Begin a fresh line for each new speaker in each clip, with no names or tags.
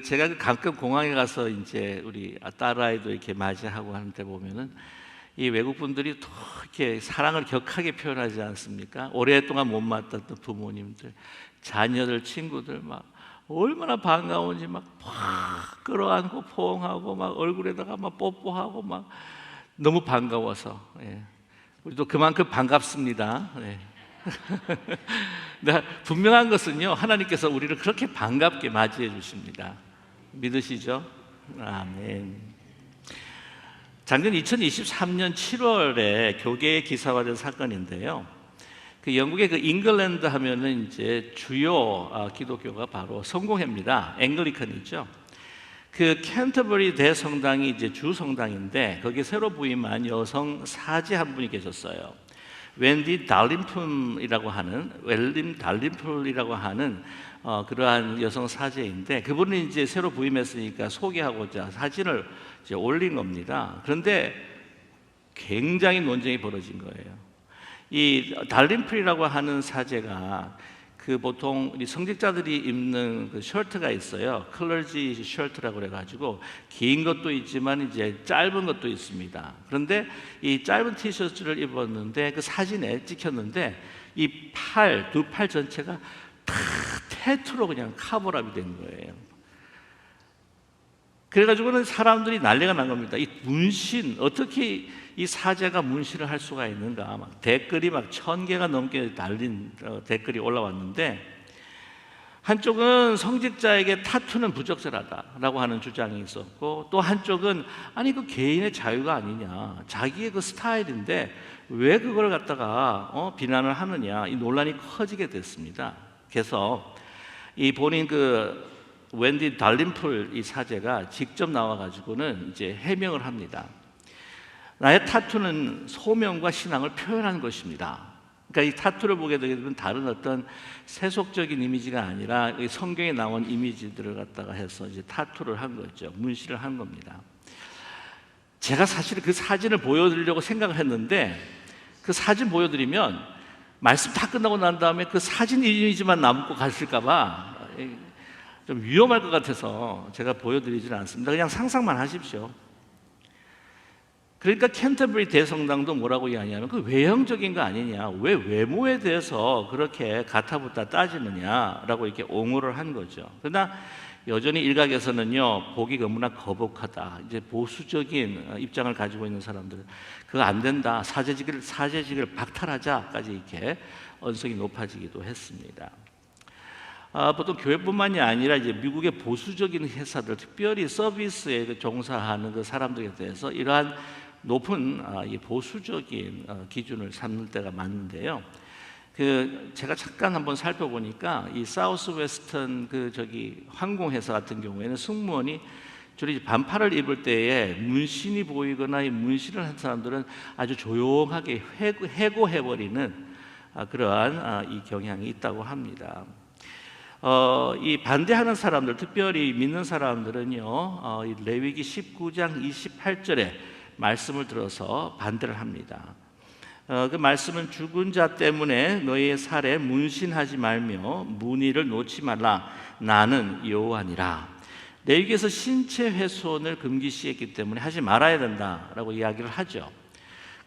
제가 가끔 공항에 가서 이제 우리 딸아이도 이렇게 맞이하고 하는데 보면은 이 외국 분들이 더 이렇게 사랑을 격하게 표현하지 않습니까? 오랫동안 못 만났던 부모님들, 자녀들, 친구들 막 얼마나 반가운지 막 끌어안고 포옹하고 막 얼굴에다가 막 뽀뽀하고 막 너무 반가워서, 예. 우리도 그만큼 반갑습니다. 예. 분명한 것은요, 하나님께서 우리를 그렇게 반갑게 맞이해 주십니다. 믿으시죠? 아멘. 작년 2023년 7월에 교계에 기사화된 사건인데요. 영국의 잉글랜드 하면은 이제 주요 기독교가 바로 성공회입니다. 앵글리칸이죠. 캔터버리 대성당이 이제 주 성당인데 거기에 새로 부임한 여성 사제 한 분이 계셨어요. 웬디 달림플이라고 하는 그러한 여성 사제인데, 그분이 이제 새로 부임했으니까 소개하고자 사진을 이제 올린 겁니다. 그런데 굉장히 논쟁이 벌어진 거예요. 이 달림플이라고 하는 사제가 보통 우리 성직자들이 입는 셔츠가 있어요. 클러지 셔츠라고 그래가지고 긴 것도 있지만 이제 짧은 것도 있습니다. 그런데 이 짧은 티셔츠를 입었는데 그 사진에 찍혔는데 이 두 팔 전체가 다 태투로 그냥 카버랍이 된 거예요. 그래가지고는 사람들이 난리가 난 겁니다. 이 문신, 어떻게 이 사제가 문신을 할 수가 있는가? 막 댓글이 막 1000개가 넘게 달린 댓글이 올라왔는데, 한쪽은 성직자에게 타투는 부적절하다라고 하는 주장이 있었고, 또 한쪽은 아니 개인의 자유가 아니냐, 자기의 스타일인데 왜 그걸 갖다가 비난을 하느냐, 이 논란이 커지게 됐습니다. 그래서 이 본인 웬디 달림플 이 사제가 직접 나와가지고는 이제 해명을 합니다. 나의 타투는 소명과 신앙을 표현하는 것입니다. 그러니까 이 타투를 보게 되면 다른 어떤 세속적인 이미지가 아니라 성경에 나온 이미지들을 갖다가 해서 이제 타투를 한 거죠. 문신을 한 겁니다. 제가 사실 그 사진을 보여드리려고 생각을 했는데, 그 사진 보여드리면 말씀 다 끝나고 난 다음에 그 사진 이미지만 남고 갔을까봐 좀 위험할 것 같아서 제가 보여드리지는 않습니다. 그냥 상상만 하십시오. 그러니까 캔터버리 대성당도 뭐라고 이야기하냐면 외형적인 거 아니냐, 왜 외모에 대해서 그렇게 가타부타 따지느냐라고 이렇게 옹호를 한 거죠. 그러나 여전히 일각에서는요, 보기 너무나 거북하다, 이제 보수적인 입장을 가지고 있는 사람들은 그거 안 된다, 사제직을 박탈하자까지 이렇게 언성이 높아지기도 했습니다. 보통 교회뿐만이 아니라 이제 미국의 보수적인 회사들, 특별히 서비스에 종사하는 그 사람들에 대해서 이러한 높은 보수적인 기준을 삼는 때가 많은데요. 제가 잠깐 한번 살펴보니까 이 사우스 웨스턴 항공회사 같은 경우에는 승무원이 주로 반팔을 입을 때에 문신이 보이거나 이 문신을 한 사람들은 아주 조용하게 해고해버리는 그러한 이 경향이 있다고 합니다. 이 반대하는 사람들, 특별히 믿는 사람들은요, 이 레위기 19장 28절에 말씀을 들어서 반대를 합니다. 그 말씀은 죽은 자 때문에 너희의 살에 문신하지 말며 문의를 놓지 말라, 나는 여호와니라. 레위기에서 신체 훼손을 금기시했기 때문에 하지 말아야 된다라고 이야기를 하죠.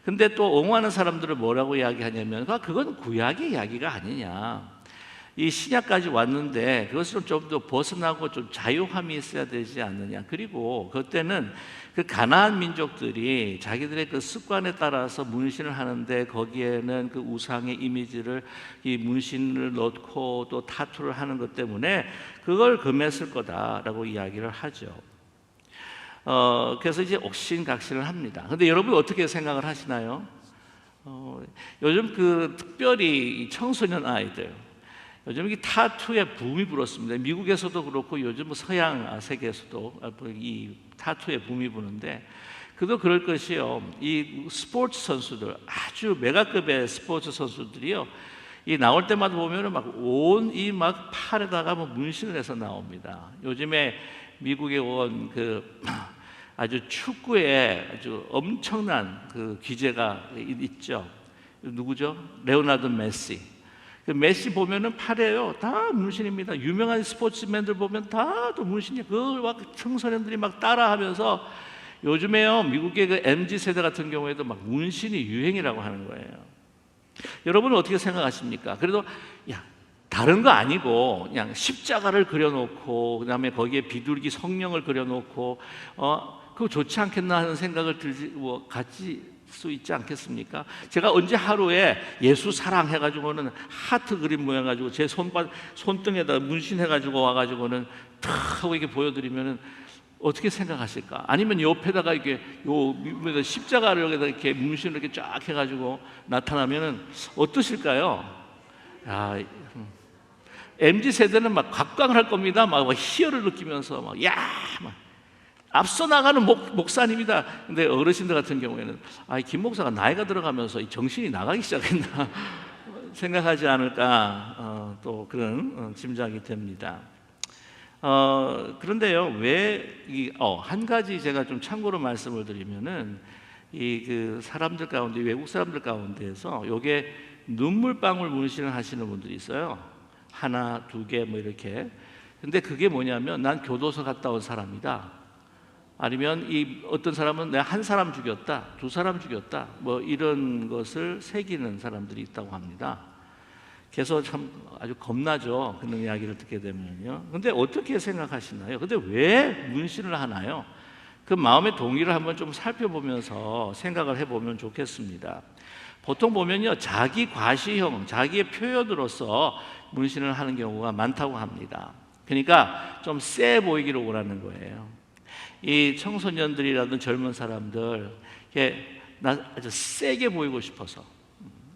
근데 또 옹호하는 사람들은 뭐라고 이야기하냐면 그건 구약의 이야기가 아니냐, 이 신약까지 왔는데 그것을 좀 더 벗어나고 좀 자유함이 있어야 되지 않느냐. 그리고 그때는 가나안 민족들이 자기들의 습관에 따라서 문신을 하는데 거기에는 우상의 이미지를, 이 문신을 넣고 또 타투를 하는 것 때문에 그걸 금했을 거다라고 이야기를 하죠. 그래서 이제 옥신각신을 합니다. 근데 여러분 어떻게 생각을 하시나요? 요즘 특별히 청소년 아이들, 요즘 이 타투의 붐이 불었습니다. 미국에서도 그렇고 요즘 서양 세계에서도 이 타투의 붐이 부는데, 그도 그럴 것이요. 이 스포츠 선수들, 아주 메가급의 스포츠 선수들이요, 이 나올 때마다 보면은 온 이 팔에다가 문신을 해서 나옵니다. 요즘에 미국에 온 아주 축구에 아주 엄청난 기재가 있죠. 누구죠? 레오나르도 메시. 그 메시 보면은 팔에요 다 문신입니다. 유명한 스포츠맨들 보면 다 또 문신이 그걸 막 청소년들이 막 따라하면서 요즘에요 미국의 그 MZ 세대 같은 경우에도 막 문신이 유행이라고 하는 거예요. 여러분은 어떻게 생각하십니까? 그래도 야 다른 거 아니고 그냥 십자가를 그려놓고 그다음에 거기에 비둘기 성령을 그려놓고 그거 좋지 않겠나 하는 생각을 갖지 수 있지 않겠습니까? 제가 언제 하루에 예수 사랑 해가지고는 하트 그림 모양 가지고 제 손등에다 문신해가지고 와가지고는 탁 하고 이렇게 보여드리면은 어떻게 생각하실까? 아니면 옆에다가 이렇게 십자가를 여기다 이렇게 문신을 이렇게 쫙 해가지고 나타나면은 어떠실까요? MZ 세대는 막 각광을 할 겁니다. 막 희열을 느끼면서 막 앞서 나가는 목사님이다. 근데 어르신들 같은 경우에는 김 목사가 나이가 들어가면서 정신이 나가기 시작했나 생각하지 않을까 또 그런 짐작이 됩니다. 그런데요, 한 가지 제가 좀 참고로 말씀을 드리면은 그 사람들 가운데 외국 사람들 가운데에서 요게 눈물방울 문신을 하시는 분들이 있어요. 하나, 두 개 뭐 이렇게. 근데 그게 뭐냐면 난 교도소 갔다 온 사람이다. 아니면 어떤 사람은 내가 한 사람 죽였다, 두 사람 죽였다, 뭐 이런 것을 새기는 사람들이 있다고 합니다. 그래서 참 아주 겁나죠. 그런 이야기를 듣게 되면요. 근데 어떻게 생각하시나요? 근데 왜 문신을 하나요? 그 마음의 동기를 한번 좀 살펴보면서 생각을 해보면 좋겠습니다. 보통 보면요, 자기 과시형, 자기의 표현으로서 문신을 하는 경우가 많다고 합니다. 그러니까 좀 세 보이기를 원하는 거예요. 이 청소년들이라든 젊은 사람들, 나 아주 세게 보이고 싶어서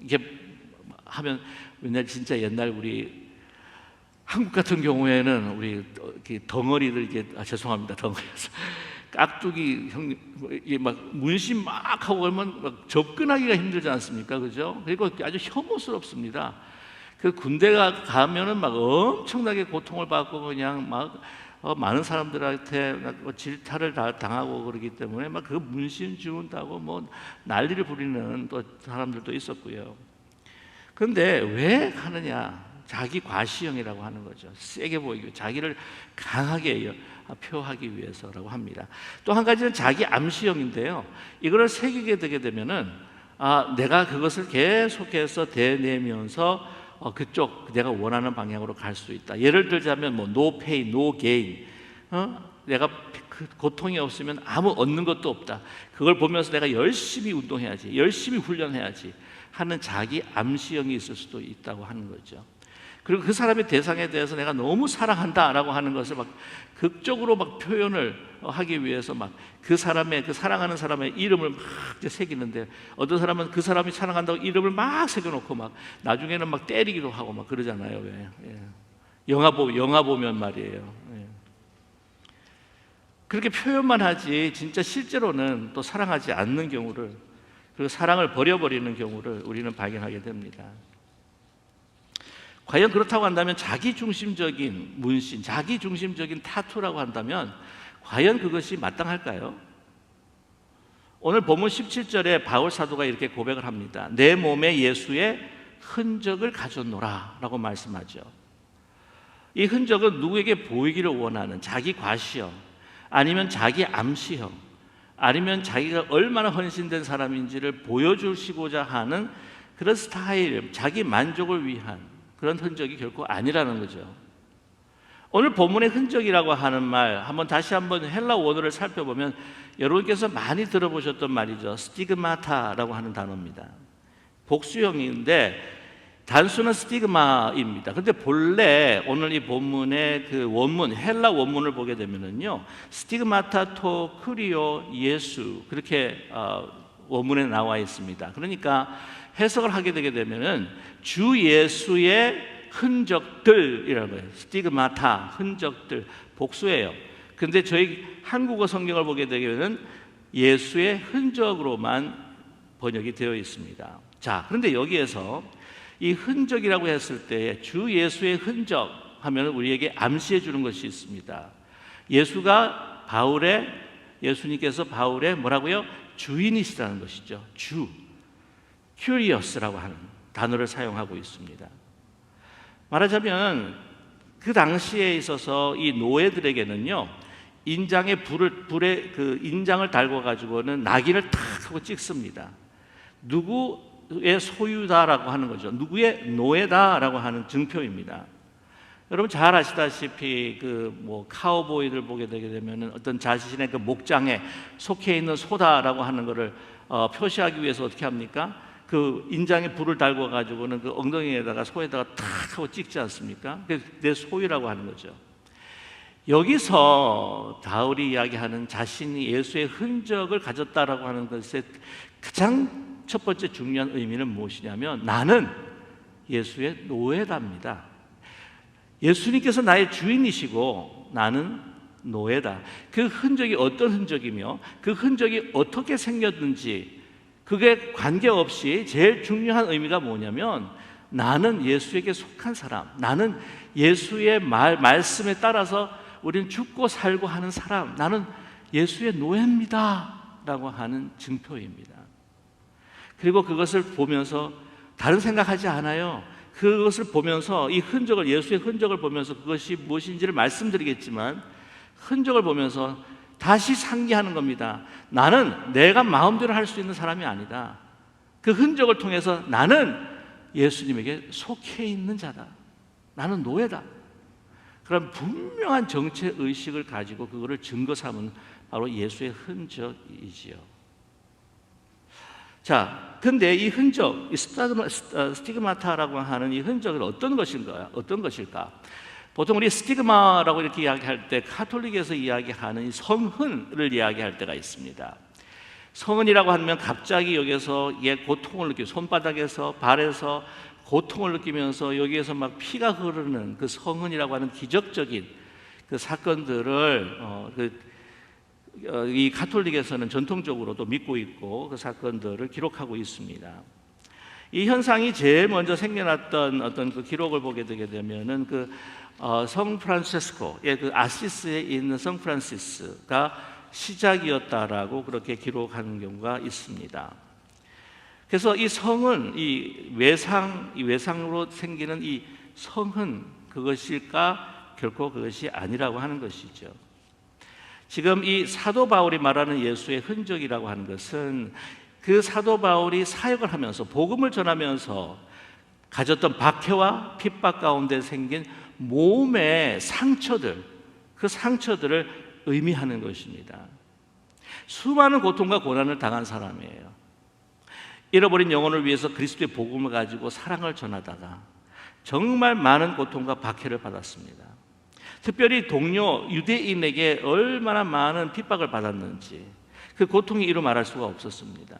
이게 하면 맨날 진짜 옛날 우리 한국 같은 경우에는 우리 덩어리들 이게 죄송합니다 덩어리여서 깍두기 이게 막 문신 막 하고 그러면 막 접근하기가 힘들지 않습니까, 그죠? 그리고 아주 혐오스럽습니다. 그 군대가 가면은 막 엄청나게 고통을 받고 그냥 막 많은 사람들한테 질타를 당하고 그러기 때문에 막 그 문신 지운다고 뭐 난리를 부리는 또 사람들도 있었고요. 그런데 왜 하느냐? 자기 과시형이라고 하는 거죠. 세게 보이고 자기를 강하게 표하기 위해서라고 합니다. 또 한 가지는 자기 암시형인데요. 이거를 새기게 되게 되면은 내가 그것을 계속해서 대내면서 그쪽 내가 원하는 방향으로 갈 수 있다. 예를 들자면 뭐 no pain, no gain. 내가 그 고통이 없으면 아무 얻는 것도 없다. 그걸 보면서 내가 열심히 운동해야지, 열심히 훈련해야지 하는 자기 암시형이 있을 수도 있다고 하는 거죠. 그리고 그 사람의 대상에 대해서 내가 너무 사랑한다라고 하는 것을 막 극적으로 막 표현을 하기 위해서 막 그 사랑하는 사람의 이름을 막 새기는데, 어떤 사람은 그 사람이 사랑한다고 이름을 막 새겨놓고 막 나중에는 막 때리기도 하고 막 그러잖아요. 왜? 영화 보면 말이에요. 그렇게 표현만 하지 진짜 실제로는 또 사랑하지 않는 경우를, 그리고 사랑을 버려버리는 경우를 우리는 발견하게 됩니다. 과연 그렇다고 한다면 자기중심적인 문신, 자기중심적인 타투라고 한다면 과연 그것이 마땅할까요? 오늘 본문 17절에 바울 사도가 이렇게 고백을 합니다. 내 몸에 예수의 흔적을 가졌노라 라고 말씀하죠. 이 흔적은 누구에게 보이기를 원하는 자기 과시형, 아니면 자기 암시형, 아니면 자기가 얼마나 헌신된 사람인지를 보여주시고자 하는 그런 스타일, 자기 만족을 위한 그런 흔적이 결코 아니라는 거죠. 오늘 본문의 흔적이라고 하는 말, 다시 한번 헬라 원어를 살펴보면 여러분께서 많이 들어보셨던 말이죠. 스티그마타라고 하는 단어입니다. 복수형인데 단수는 스티그마입니다. 그런데 본래 오늘 이 본문의 그 원문, 헬라 원문을 보게 되면은요, 스티그마타 토 크리오 예수, 그렇게 원문에 나와 있습니다. 그러니까 해석을 하게 되게 되면은 주 예수의 흔적들이라는 거예요. 스티그마타, 흔적들, 복수예요. 근데 저희 한국어 성경을 보게 되면 예수의 흔적으로만 번역이 되어 있습니다. 자, 그런데 여기에서 이 흔적이라고 했을 때 주 예수의 흔적 하면 우리에게 암시해 주는 것이 있습니다. 예수님께서 바울의 뭐라고요? 주인이시라는 것이죠. 주, curious라고 하는 단어를 사용하고 있습니다. 말하자면 그 당시에 있어서 이 노예들에게는요, 불에 그 인장을 달고 가지고는 낙인을 탁 하고 찍습니다. 누구의 소유다라고 하는 거죠. 누구의 노예다라고 하는 증표입니다. 여러분 잘 아시다시피 카우보이들 보게 되게 되면은 어떤 자신의 그 목장에 속해 있는 소다라고 하는 것을 표시하기 위해서 어떻게 합니까? 그 인장에 불을 달고 가지고는 그 엉덩이에다가 소에다가 탁 하고 찍지 않습니까? 그게 내 소유라고 하는 거죠. 여기서 바울이 이야기하는 자신이 예수의 흔적을 가졌다라고 하는 것의 가장 첫 번째 중요한 의미는 무엇이냐면 나는 예수의 노예답니다. 예수님께서 나의 주인이시고 나는 노예다. 그 흔적이 어떤 흔적이며 그 흔적이 어떻게 생겼는지 그게 관계없이 제일 중요한 의미가 뭐냐면 나는 예수에게 속한 사람, 나는 예수의 말씀에 따라서 우리는 죽고 살고 하는 사람, 나는 예수의 노예입니다 라고 하는 증표입니다. 그리고 그것을 보면서 다른 생각하지 않아요. 그것을 보면서 이 흔적을, 예수의 흔적을 보면서 그것이 무엇인지를 말씀드리겠지만 흔적을 보면서 다시 상기하는 겁니다. 나는 내가 마음대로 할 수 있는 사람이 아니다. 그 흔적을 통해서 나는 예수님에게 속해 있는 자다. 나는 노예다. 그런 분명한 정체의식을 가지고 그거를 증거 삼은 바로 예수의 흔적이지요. 자, 근데 이 흔적, 이 스티그마타라고 하는 이 흔적은 어떤 것일까? 보통 우리 스티그마라고 이렇게 이야기할 때 카톨릭에서 이야기하는 이 성흔을 이야기할 때가 있습니다. 성흔이라고 하면 갑자기 여기서 고통을 느끼고 손바닥에서 발에서 고통을 느끼면서 여기에서 막 피가 흐르는 그 성흔이라고 하는 기적적인 그 사건들을 이 카톨릭에서는 전통적으로도 믿고 있고 그 사건들을 기록하고 있습니다. 이 현상이 제일 먼저 생겨났던 어떤 그 기록을 보게 되게 되면은 성 프란시스코, 그 아시스에 있는 성 프란시스가 시작이었다라고 그렇게 기록하는 경우가 있습니다. 그래서 이 성은 이 외상으로 생기는 이 성은 그것일까? 결코 그것이 아니라고 하는 것이죠. 지금 이 사도 바울이 말하는 예수의 흔적이라고 하는 것은 그 사도 바울이 사역을 하면서 복음을 전하면서 가졌던 박해와 핍박 가운데 생긴 몸의 상처들, 그 상처들을 의미하는 것입니다. 수많은 고통과 고난을 당한 사람이에요. 잃어버린 영혼을 위해서 그리스도의 복음을 가지고 사랑을 전하다가 정말 많은 고통과 박해를 받았습니다. 특별히 동료 유대인에게 얼마나 많은 핍박을 받았는지 그 고통이 이루 말할 수가 없었습니다.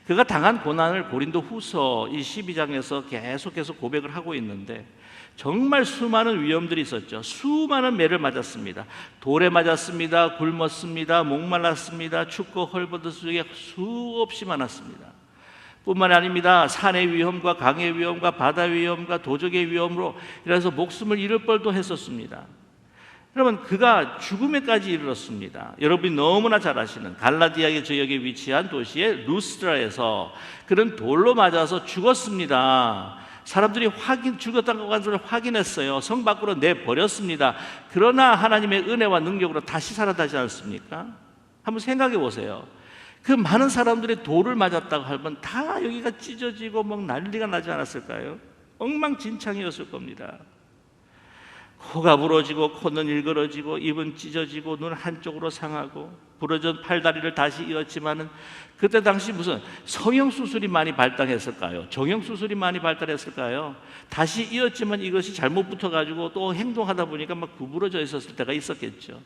그가 당한 고난을 고린도 후서 이 12장에서 계속해서 고백을 하고 있는데 정말 수많은 위험들이 있었죠. 수많은 매를 맞았습니다. 돌에 맞았습니다. 굶었습니다. 목말랐습니다. 춥고 헐벗은 속에 수없이 많았습니다. 뿐만 아닙니다. 산의 위험과 강의 위험과 바다 위험과 도적의 위험으로 이래서 목숨을 잃을 뻔도 했었습니다. 여러분, 그가 죽음에까지 이르렀습니다. 여러분이 너무나 잘 아시는 갈라디아의 지역에 위치한 도시의 루스드라에서 그는 돌로 맞아서 죽었습니다. 사람들이 죽었다는 것을 확인했어요. 성 밖으로 내버렸습니다. 그러나 하나님의 은혜와 능력으로 다시 살아나지 않습니까? 한번 생각해 보세요. 그 많은 사람들이 돌을 맞았다고 하면 다 여기가 찢어지고 막 난리가 나지 않았을까요? 엉망진창이었을 겁니다. 코가 부러지고 코는 일그러지고 입은 찢어지고 눈 한쪽으로 상하고 부러진 팔다리를 다시 이었지만은 그때 당시 무슨 성형수술이 많이 발달했을까요? 정형수술이 많이 발달했을까요? 다시 이었지만 이것이 잘못 붙어가지고 또 행동하다 보니까 막 구부러져 있었을 때가 있었겠죠.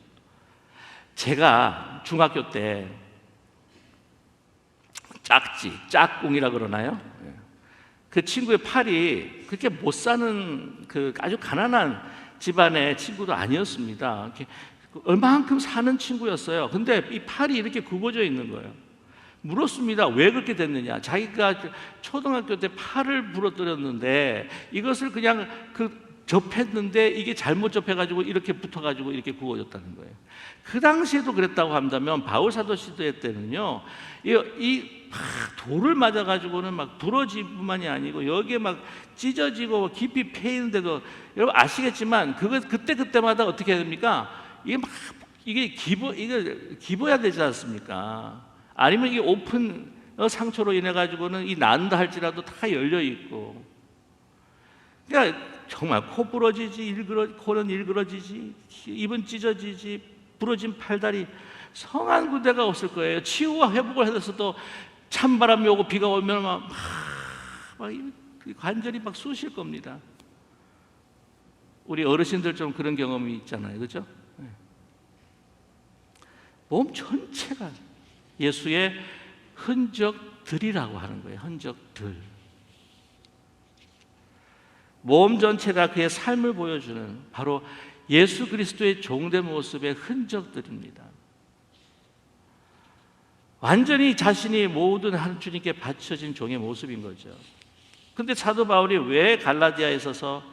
제가 중학교 때 짝꿍이라 그러나요? 그 친구의 팔이 그렇게 못 사는 그 아주 가난한 집안의 친구도 아니었습니다. 얼마만큼 사는 친구였어요. 근데 이 팔이 이렇게 굽어져 있는 거예요. 물었습니다. 왜 그렇게 됐느냐? 자기가 초등학교 때 팔을 부러뜨렸는데 이것을 그냥 그 접했는데 이게 잘못 접해가지고 이렇게 붙어가지고 이렇게 구워졌다는 거예요. 그 당시에도 그랬다고 한다면 바울 사도 시대 때는요, 막 돌을 맞아가지고는 막 부러질 뿐만이 아니고 여기에 막 찢어지고 깊이 패이는데도, 여러분 아시겠지만 그때마다 어떻게 해야 됩니까? 이게 기부야 되지 않습니까? 아니면 이게 오픈 상처로 인해 가지고는 이 난다 할지라도 다 열려 있고, 그러니까 정말 코 부러지지, 코는 일그러지지, 입은 찢어지지, 부러진 팔다리, 성한 군데가 없을 거예요. 치유와 회복을 해서도 찬바람이 오고 비가 오면 막 관절이 막 쑤실 겁니다. 우리 어르신들 좀 그런 경험이 있잖아요, 그렇죠? 몸 전체가 예수의 흔적들이라고 하는 거예요. 흔적들. 몸 전체가 그의 삶을 보여주는 바로 예수 그리스도의 종된 모습의 흔적들입니다. 완전히 자신이 모든 한 주님께 바쳐진 종의 모습인 거죠. 그런데 사도 바울이 왜 갈라디아에 있어서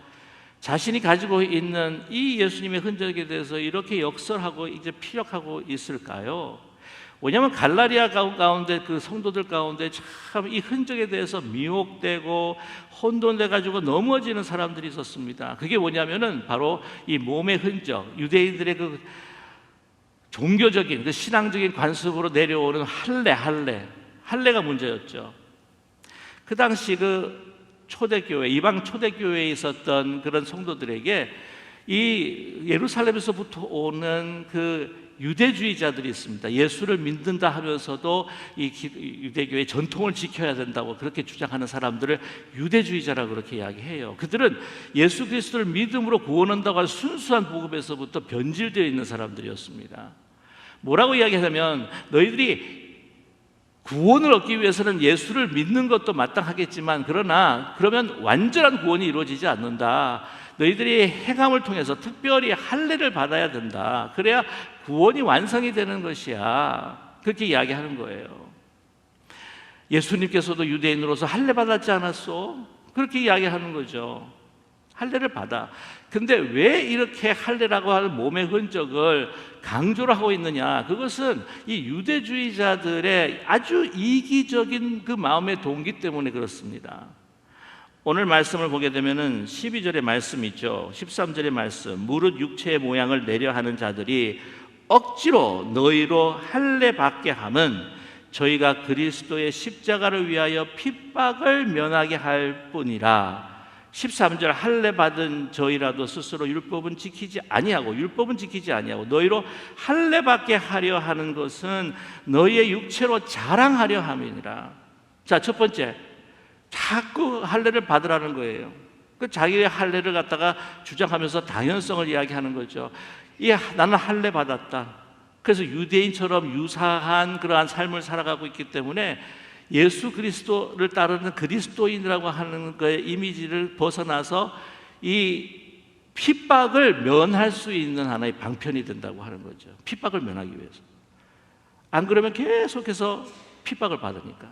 자신이 가지고 있는 이 예수님의 흔적에 대해서 이렇게 역설하고 이제 피력하고 있을까요? 왜냐하면 갈라디아 가운데 그 성도들 가운데 참 이 흔적에 대해서 미혹되고 혼돈돼 가지고 넘어지는 사람들이 있었습니다. 그게 뭐냐면은 바로 이 몸의 흔적, 유대인들의 그 종교적인 그 신앙적인 관습으로 내려오는 할례가 문제였죠. 그 당시 그 초대교회, 이방 초대교회에 있었던 그런 성도들에게 이 예루살렘에서부터 오는 그 유대주의자들이 있습니다. 예수를 믿는다 하면서도 이 유대교의 전통을 지켜야 된다고 그렇게 주장하는 사람들을 유대주의자라고 그렇게 이야기해요. 그들은 예수 그리스도를 믿음으로 구원한다고 하는 순수한 복음에서부터 변질되어 있는 사람들이었습니다. 뭐라고 이야기하냐면, 너희들이 구원을 얻기 위해서는 예수를 믿는 것도 마땅하겠지만, 그러면 완전한 구원이 이루어지지 않는다. 너희들이 행함을 통해서 특별히 할례를 받아야 된다. 그래야 구원이 완성이 되는 것이야. 그렇게 이야기하는 거예요. 예수님께서도 유대인으로서 할례 받았지 않았소? 그렇게 이야기하는 거죠. 할례를 받아. 근데 왜 이렇게 할례라고 하는 몸의 흔적을 강조를 하고 있느냐? 그것은 이 유대주의자들의 아주 이기적인 그 마음의 동기 때문에 그렇습니다. 오늘 말씀을 보게 되면은 12절의 말씀 있죠. 13절의 말씀. 무릇 육체의 모양을 내려 하는 자들이 억지로 너희로 할례 받게 함은 저희가 그리스도의 십자가를 위하여 핍박을 면하게 할 뿐이라. 13절, 할례 받은 저희라도 스스로 율법은 지키지 아니하고 너희로 할례 받게 하려 하는 것은 너희의 육체로 자랑하려 함이니라. 자, 첫 번째, 자꾸 할례를 받으라는 거예요. 그 자기의 할례를 갖다가 주장하면서 당연성을 이야기하는 거죠. 나는 할례 받았다. 그래서 유대인처럼 유사한 그러한 삶을 살아가고 있기 때문에 예수 그리스도를 따르는 그리스도인이라고 하는 거의 이미지를 벗어나서 이 핍박을 면할 수 있는 하나의 방편이 된다고 하는 거죠. 핍박을 면하기 위해서. 안 그러면 계속해서 핍박을 받으니까.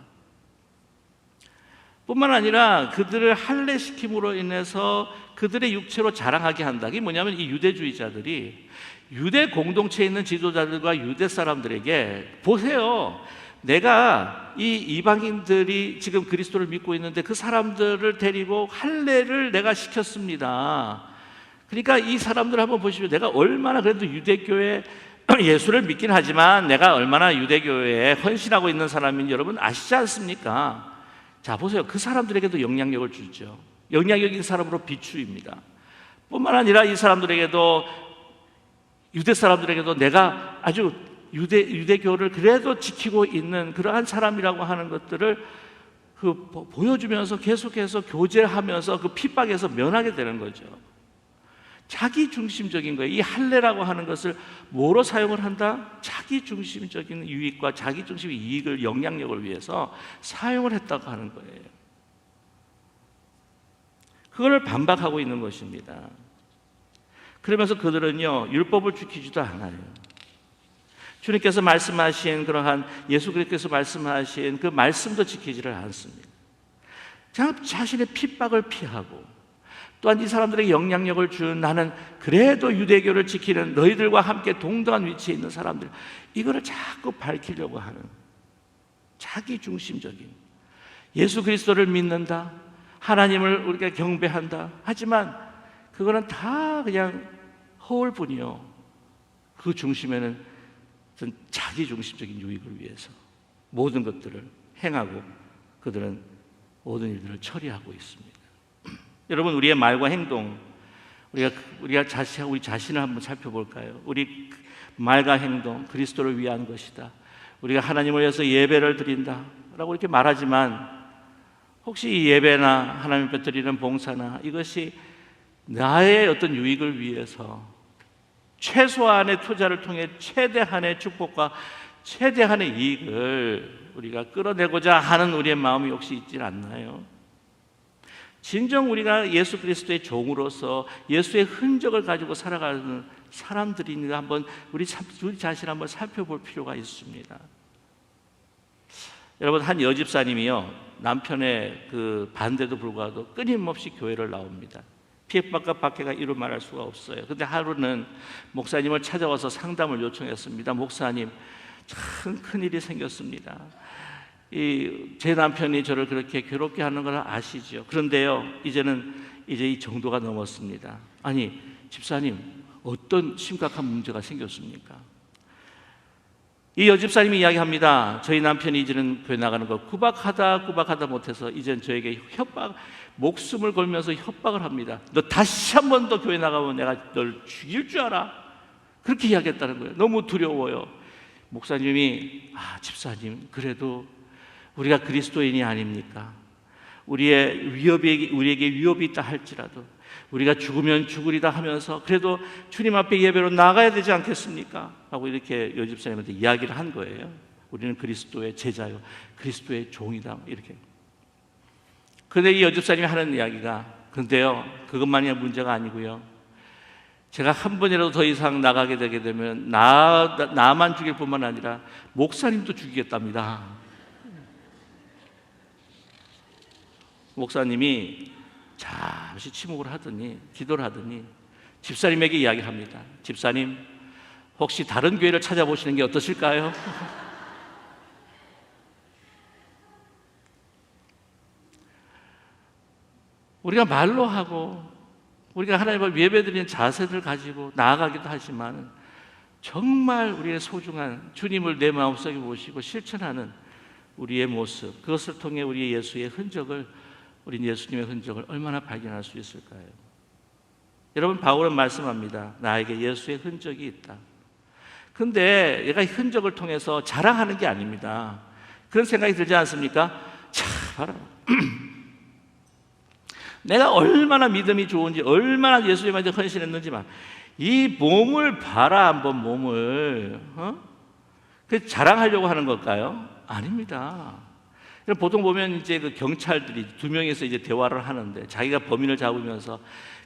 뿐만 아니라 그들을 할례시킴으로 인해서 그들의 육체로 자랑하게 한다. 이게 뭐냐면 이 유대주의자들이 유대 공동체에 있는 지도자들과 유대 사람들에게, 보세요, 내가 이 이방인들이 지금 그리스도를 믿고 있는데 그 사람들을 데리고 할례를 내가 시켰습니다. 그러니까 이 사람들 한번 보시면 내가 얼마나 그래도 유대교회 예수를 믿긴 하지만 내가 얼마나 유대교회에 헌신하고 있는 사람인지 여러분 아시지 않습니까? 자, 보세요. 그 사람들에게도 영향력을 주죠. 영향력인 사람으로 비추입니다. 뿐만 아니라 이 사람들에게도, 유대 사람들에게도 내가 아주 유대교를 그래도 지키고 있는 그러한 사람이라고 하는 것들을 보여주면서 계속해서 교제하면서 그 핍박에서 면하게 되는 거죠. 자기 중심적인 거예요. 이 할례라고 하는 것을 뭐로 사용을 한다? 자기 중심적인 유익과 자기 중심의 이익을, 영향력을 위해서 사용을 했다고 하는 거예요. 그걸 반박하고 있는 것입니다. 그러면서 그들은요, 율법을 지키지도 않아요. 주님께서 말씀하신 그러한, 예수 그리스도께서 말씀하신 그 말씀도 지키지를 않습니다. 자신의 핍박을 피하고, 또한 이 사람들에게 영향력을 준 나는 그래도 유대교를 지키는 너희들과 함께 동등한 위치에 있는 사람들, 이거를 자꾸 밝히려고 하는 자기 중심적인, 예수 그리스도를 믿는다, 하나님을 우리가 경배한다, 하지만 그거는 다 그냥 허울뿐이요. 그 중심에는 자기 중심적인 유익을 위해서 모든 것들을 행하고 그들은 모든 일들을 처리하고 있습니다. 여러분, 우리의 말과 행동, 우리 자신을 한번 살펴볼까요? 우리 말과 행동, 그리스도를 위한 것이다, 우리가 하나님을 위해서 예배를 드린다 라고 이렇게 말하지만, 혹시 이 예배나 하나님 앞에 드리는 봉사나 이것이 나의 어떤 유익을 위해서 최소한의 투자를 통해 최대한의 축복과 최대한의 이익을 우리가 끌어내고자 하는 우리의 마음이 혹시 있지 않나요? 진정 우리가 예수 그리스도의 종으로서 예수의 흔적을 가지고 살아가는 사람들인가 한번 우리 자신을 한번 살펴볼 필요가 있습니다. 여러분, 한 여집사님이요, 남편의 그 반대도 불구하고 끊임없이 교회를 나옵니다. 피해박과 박해가 이루 말할 수가 없어요. 그런데 하루는 목사님을 찾아와서 상담을 요청했습니다. 목사님, 참 큰일이 생겼습니다. 제 남편이 저를 그렇게 괴롭게 하는 걸 아시죠? 그런데요, 이제 이 정도가 넘었습니다. 아니, 집사님, 어떤 심각한 문제가 생겼습니까? 이 여집사님이 이야기합니다. 저희 남편이 이제는 교회 나가는 거 구박하다 못해서 이젠 저에게 목숨을 걸면서 협박을 합니다. 너 다시 한 번 더 교회 나가면 내가 널 죽일 줄 알아. 그렇게 이야기했다는 거예요. 너무 두려워요. 목사님이, 집사님, 그래도 우리가 그리스도인이 아닙니까? 우리에게 위협이 있다 할지라도 우리가 죽으면 죽으리다 하면서 그래도 주님 앞에 예배로 나가야 되지 않겠습니까? 하고 이렇게 여집사님한테 이야기를 한 거예요. 우리는 그리스도의 제자요, 그리스도의 종이다, 이렇게. 그런데 이 여집사님이 하는 이야기가, 근데요, 그것만이 문제가 아니고요, 제가 한 번이라도 더 이상 나가게 되게 되면 나만 죽일 뿐만 아니라 목사님도 죽이겠답니다. 목사님이 잠시 침묵을 하더니, 기도를 하더니 집사님에게 이야기합니다. 집사님, 혹시 다른 교회를 찾아보시는 게 어떠실까요? 우리가 말로 하고 우리가 하나님을 예배드리는 자세를 가지고 나아가기도 하지만, 정말 우리의 소중한 주님을 내 마음속에 모시고 실천하는 우리의 모습, 그것을 통해 우리 예수의 흔적을, 우리 예수님의 흔적을 얼마나 발견할 수 있을까요? 여러분, 바울은 말씀합니다. 나에게 예수의 흔적이 있다. 근데 얘가 흔적을 통해서 자랑하는 게 아닙니다. 그런 생각이 들지 않습니까? 자, 봐라. 내가 얼마나 믿음이 좋은지, 얼마나 예수님한테 헌신했는지만, 이 몸을 봐라, 한번 몸을. 그 자랑하려고 하는 걸까요? 아닙니다. 보통 보면 이제 그 경찰들이 두 명이서 이제 대화를 하는데, 자기가 범인을 잡으면서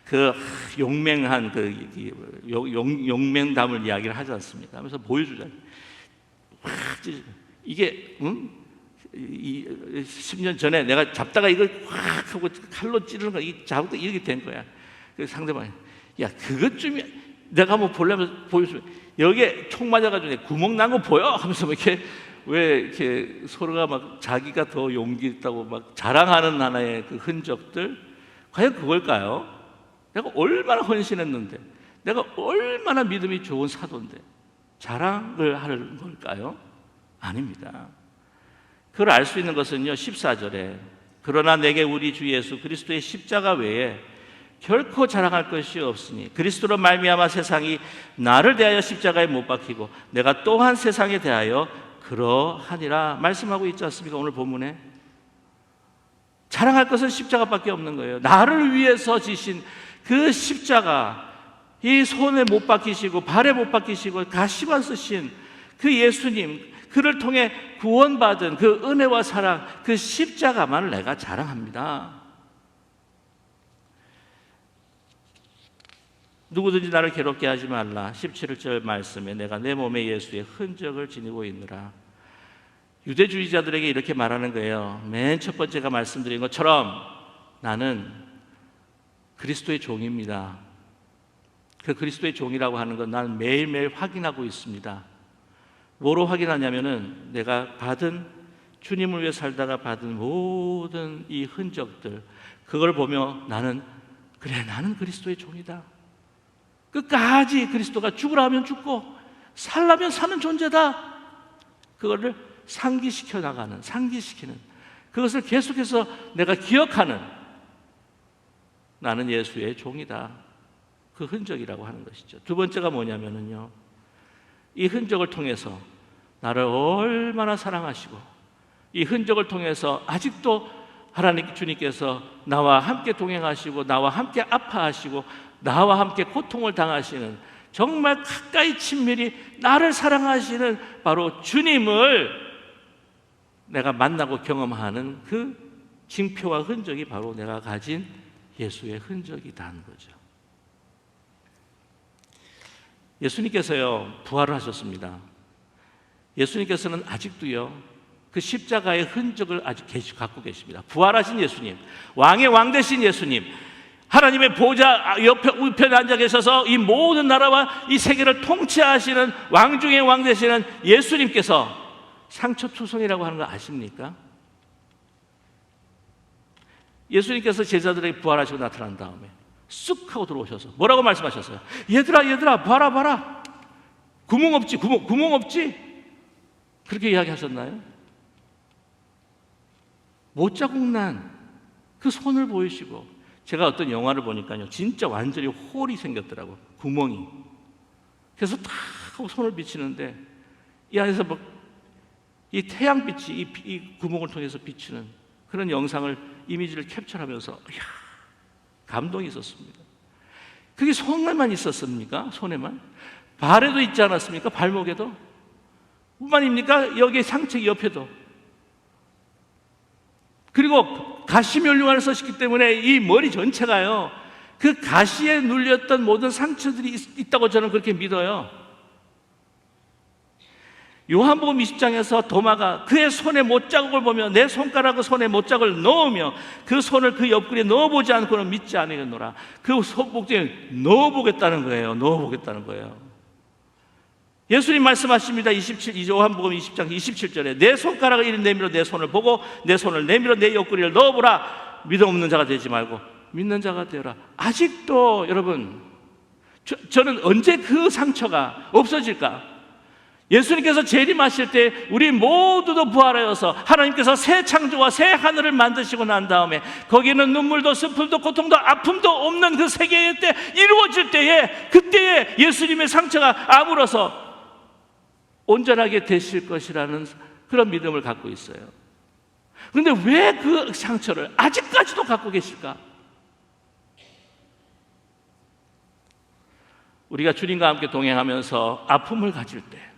그 용맹한 용맹담을 이야기를 하지 않습니까? 하면서 보여주잖아요. 이게 10년 전에 내가 잡다가 이걸 확 하고 칼로 찌르는 거, 이 잡고 이렇게 된 거야. 그래서 상대방이, 야, 그것 좀 내가 한번 보려면 보여주면, 여기에 총 맞아가지고 구멍 난 거 보여? 하면서 이렇게, 왜 이렇게 서로가 막 자기가 더 용기 있다고 막 자랑하는 하나의 그 흔적들, 과연 그걸까요? 내가 얼마나 헌신했는데, 내가 얼마나 믿음이 좋은 사도인데 자랑을 하는 걸까요? 아닙니다. 그걸 알 수 있는 것은요, 14절에 그러나 내게 우리 주 예수 그리스도의 십자가 외에 결코 자랑할 것이 없으니 그리스도로 말미암아 세상이 나를 대하여 십자가에 못 박히고 내가 또한 세상에 대하여 그러하니라 말씀하고 있지 않습니까? 오늘 본문에 자랑할 것은 십자가밖에 없는 거예요. 나를 위해서 지신 그 십자가, 이 손에 못 박히시고 발에 못 박히시고 가시관 쓰신 그 예수님, 그를 통해 구원받은 그 은혜와 사랑, 그 십자가만을 내가 자랑합니다. 누구든지 나를 괴롭게 하지 말라. 17절 말씀에 내가 내 몸에 예수의 흔적을 지니고 있느라. 유대주의자들에게 이렇게 말하는 거예요. 맨 첫 번째가 말씀드린 것처럼 나는 그리스도의 종입니다. 그 그리스도의 종이라고 하는 건 나는 매일매일 확인하고 있습니다. 뭐로 확인하냐면은 내가 받은, 주님을 위해 살다가 받은 모든 이 흔적들, 그걸 보며 나는, 그래, 나는 그리스도의 종이다. 끝까지 그리스도가 죽으라 하면 죽고 살라면 사는 존재다. 그거를 상기시켜 나가는, 상기시키는, 그것을 계속해서 내가 기억하는, 나는 예수의 종이다. 그 흔적이라고 하는 것이죠. 두 번째가 뭐냐면요, 이 흔적을 통해서 나를 얼마나 사랑하시고, 이 흔적을 통해서 아직도 하나님 주님께서 나와 함께 동행하시고, 나와 함께 아파하시고, 나와 함께 고통을 당하시는, 정말 가까이 친밀히 나를 사랑하시는 바로 주님을 내가 만나고 경험하는 그 징표와 흔적이 바로 내가 가진 예수의 흔적이라는 거죠. 예수님께서요, 부활을 하셨습니다. 예수님께서는 아직도요, 그 십자가의 흔적을 아직 갖고 계십니다. 부활하신 예수님, 왕의 왕 되신 예수님, 하나님의 보좌 옆에 우편에 앉아 계셔서 이 모든 나라와 이 세계를 통치하시는 왕 중의 왕 되시는 예수님께서 상처투성이라고 하는 거 아십니까? 예수님께서 제자들에게 부활하시고 나타난 다음에 쑥 하고 들어오셔서 뭐라고 말씀하셨어요? 얘들아 봐라, 구멍 없지, 구멍 없지? 그렇게 이야기하셨나요? 못자국 난 그 손을 보이시고, 제가 어떤 영화를 보니까요, 진짜 완전히 홀이 생겼더라고, 구멍이. 그래서 탁 하고 손을 비치는데 이 안에서 막 이 태양빛이 이 구멍을 통해서 비치는 그런 영상을, 이미지를 캡처하면서 이야, 감동이 있었습니다. 그게 손에만 있었습니까? 손에만? 발에도 있지 않았습니까? 발목에도? 뿐만입니까? 여기 상체 옆에도. 그리고 가시면류관을 쓰셨기 때문에 이 머리 전체가요, 그 가시에 눌렸던 모든 상처들이 있다고 저는 그렇게 믿어요. 요한복음 20장에서 도마가 그의 손에 못자국을 보며 내 손가락을 손에 못자국을 넣으며 그 손을 그 옆구리에 넣어보지 않고는 믿지 않으겠노라. 그 손목에 넣어보겠다는 거예요. 예수님 말씀하십니다. 요한복음 20장 27절에 내 손가락을 이리 내밀어 내 손을 보고 내 손을 내밀어 내 옆구리를 넣어보라. 믿음 없는 자가 되지 말고 믿는 자가 되어라. 아직도 여러분, 저는 언제 그 상처가 없어질까? 예수님께서 재림하실 때 우리 모두도 부활하여서 하나님께서 새 창조와 새 하늘을 만드시고 난 다음에 거기는 눈물도 슬픔도 고통도 아픔도 없는 그 세계의 때 이루어질 때에, 그때에 예수님의 상처가 아물어서 온전하게 되실 것이라는 그런 믿음을 갖고 있어요. 그런데 왜 그 상처를 아직까지도 갖고 계실까? 우리가 주님과 함께 동행하면서 아픔을 가질 때,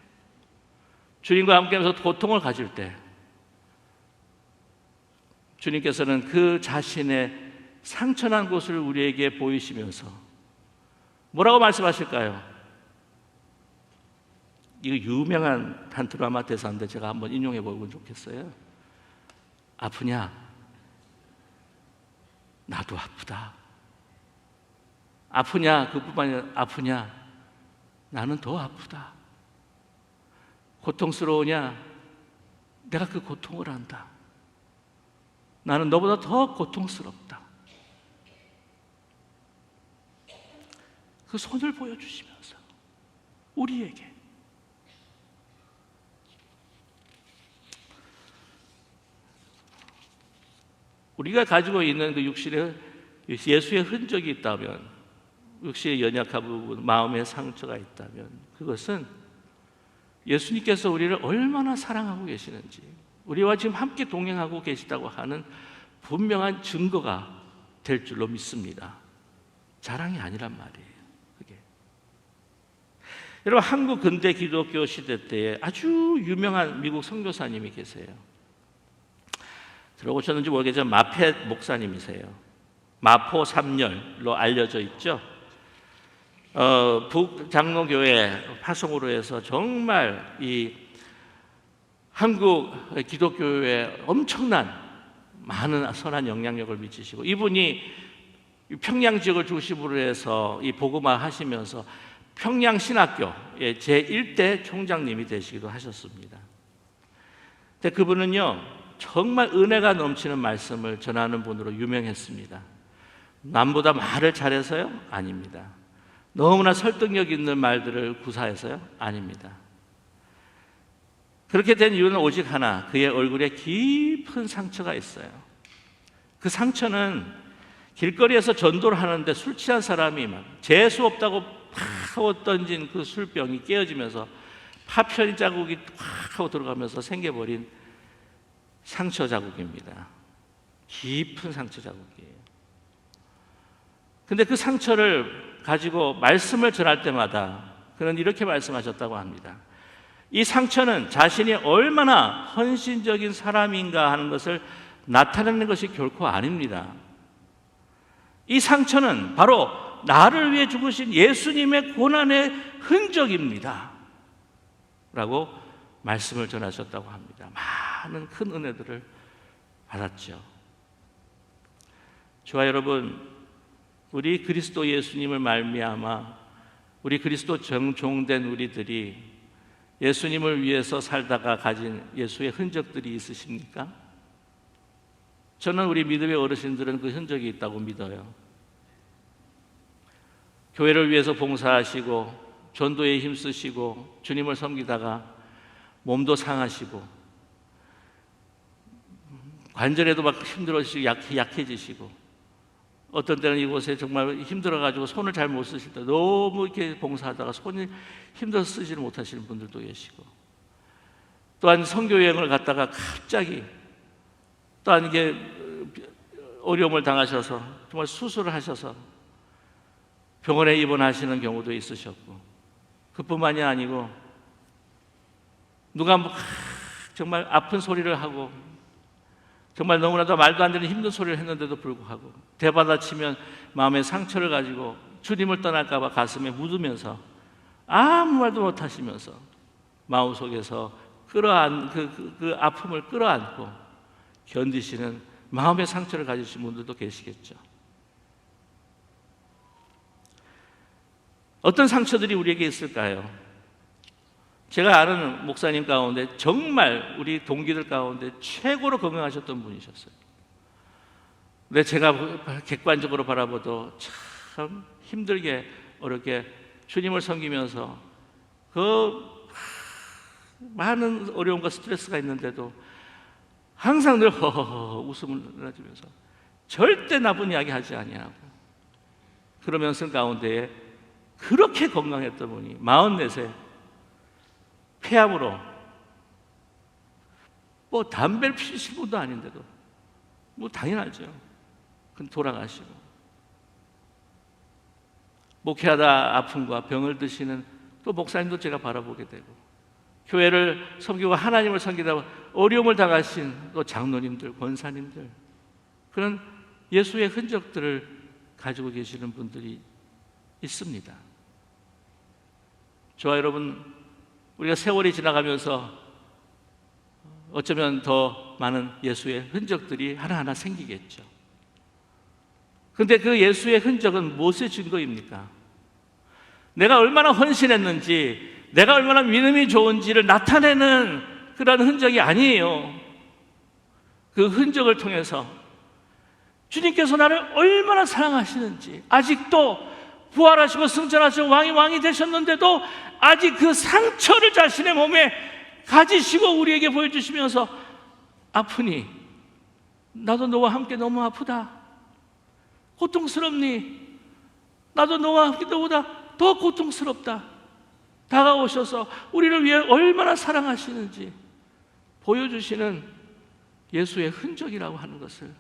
주님과 함께하면서 고통을 가질 때, 주님께서는 그 자신의 상처난 곳을 우리에게 보이시면서 뭐라고 말씀하실까요? 이거 유명한 한 드라마 대사인데 제가 한번 인용해 보면 좋겠어요. 아프냐? 나도 아프다. 아프냐? 그뿐만 아니라 아프냐? 나는 더 아프다. 고통스러우냐? 내가 그 고통을 안다. 나는 너보다 더 고통스럽다. 그 손을 보여주시면서 우리에게 우리가 가지고 있는 그 육신의 예수의 흔적이 있다면, 육신의 연약한 부분, 마음의 상처가 있다면, 그것은 예수님께서 우리를 얼마나 사랑하고 계시는지, 우리와 지금 함께 동행하고 계시다고 하는 분명한 증거가 될 줄로 믿습니다. 자랑이 아니란 말이에요. 그게. 여러분, 한국 근대 기독교 시대 때에 아주 유명한 미국 선교사님이 계세요. 들어보셨는지 모르겠지만 마펫 목사님이세요. 마포 삼열로 알려져 있죠. 북장로교회 파송으로 해서 정말 이 한국 기독교에 엄청난 많은 선한 영향력을 미치시고, 이분이 평양 지역을 중심으로 해서 이 복음화 하시면서 평양신학교의 제1대 총장님이 되시기도 하셨습니다. 근데 그분은요, 정말 은혜가 넘치는 말씀을 전하는 분으로 유명했습니다. 남보다 말을 잘해서요? 아닙니다. 너무나 설득력 있는 말들을 구사해서요? 아닙니다. 그렇게 된 이유는 오직 하나, 그의 얼굴에 깊은 상처가 있어요. 그 상처는 길거리에서 전도를 하는데 술 취한 사람이 막 재수 없다고 팍 하고 던진 그 술병이 깨어지면서 파편 자국이 확 하고 들어가면서 생겨버린 상처 자국입니다. 깊은 상처 자국이에요. 근데 그 상처를 가지고 말씀을 전할 때마다 그는 이렇게 말씀하셨다고 합니다. 이 상처는 자신이 얼마나 헌신적인 사람인가 하는 것을 나타내는 것이 결코 아닙니다. 이 상처는 바로 나를 위해 죽으신 예수님의 고난의 흔적입니다. 라고 말씀을 전하셨다고 합니다. 많은 큰 은혜들을 받았죠. 저와 여러분, 우리 그리스도 예수님을 말미암아 우리 그리스도 종된 우리들이 예수님을 위해서 살다가 가진 예수의 흔적들이 있으십니까? 저는 우리 믿음의 어르신들은 그 흔적이 있다고 믿어요. 교회를 위해서 봉사하시고 전도에 힘쓰시고 주님을 섬기다가 몸도 상하시고 관절에도 막 힘들어지시고 약해지시고 어떤 때는 이곳에 정말 힘들어가지고 손을 잘 못 쓰실 때 너무 이렇게 봉사하다가 손이 힘들어서 쓰지를 못하시는 분들도 계시고 또한 선교여행을 갔다가 갑자기 또한 이게 어려움을 당하셔서 정말 수술을 하셔서 병원에 입원하시는 경우도 있으셨고 그뿐만이 아니고 누가 정말 아픈 소리를 하고 정말 너무나도 말도 안 되는 힘든 소리를 했는데도 불구하고 대받아치면 마음의 상처를 가지고 주님을 떠날까 봐 가슴에 묻으면서 아무 말도 못 하시면서 마음속에서 그 아픔을 끌어안고 견디시는 마음의 상처를 가지신 분들도 계시겠죠. 어떤 상처들이 우리에게 있을까요? 제가 아는 목사님 가운데 정말 우리 동기들 가운데 최고로 건강하셨던 분이셨어요. 근데 제가 객관적으로 바라봐도 참 힘들게 어렵게 주님을 섬기면서 그 많은 어려움과 스트레스가 있는데도 항상 늘 허허허 웃음을 내주면서 절대 나쁜 이야기 하지 아니하고 그러면서 가운데에 그렇게 건강했던 분이 44세 폐암으로 뭐 담배를 피우실 분도 아닌데도 뭐 당연하죠. 그건 돌아가시고 목회하다 아픔과 병을 드시는 또 목사님도 제가 바라보게 되고 교회를 섬기고 하나님을 섬기다 어려움을 당하신 또 장로님들, 권사님들 그런 예수의 흔적들을 가지고 계시는 분들이 있습니다. 저와 여러분, 우리가 세월이 지나가면서 어쩌면 더 많은 예수의 흔적들이 하나하나 생기겠죠. 그런데 그 예수의 흔적은 무엇의 증거입니까? 내가 얼마나 헌신했는지, 내가 얼마나 믿음이 좋은지를 나타내는 그런 흔적이 아니에요. 그 흔적을 통해서 주님께서 나를 얼마나 사랑하시는지, 아직도 부활하시고 승천하시고 왕이 되셨는데도 아직 그 상처를 자신의 몸에 가지시고 우리에게 보여주시면서 아프니 나도 너와 함께 너무 아프다. 고통스럽니 나도 너와 함께 너보다 더 고통스럽다. 다가오셔서 우리를 위해 얼마나 사랑하시는지 보여주시는 예수의 흔적이라고 하는 것을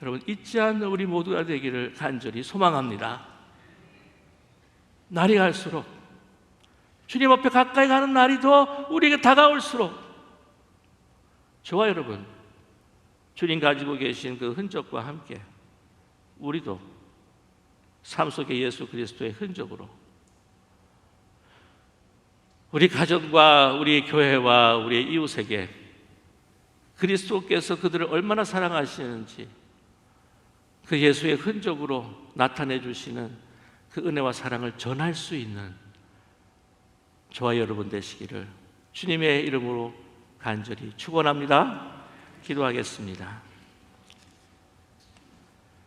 여러분 잊지 않는 우리 모두가 되기를 간절히 소망합니다. 날이 갈수록 주님 앞에 가까이 가는 날이 더 우리에게 다가올수록 저와 여러분 주님 가지고 계신 그 흔적과 함께 우리도 삶 속에 예수 그리스도의 흔적으로 우리 가정과 우리 교회와 우리의 이웃에게 그리스도께서 그들을 얼마나 사랑하시는지 그 예수의 흔적으로 나타내 주시는 그 은혜와 사랑을 전할 수 있는 저와 여러분 되시기를 주님의 이름으로 간절히 축원합니다. 기도하겠습니다.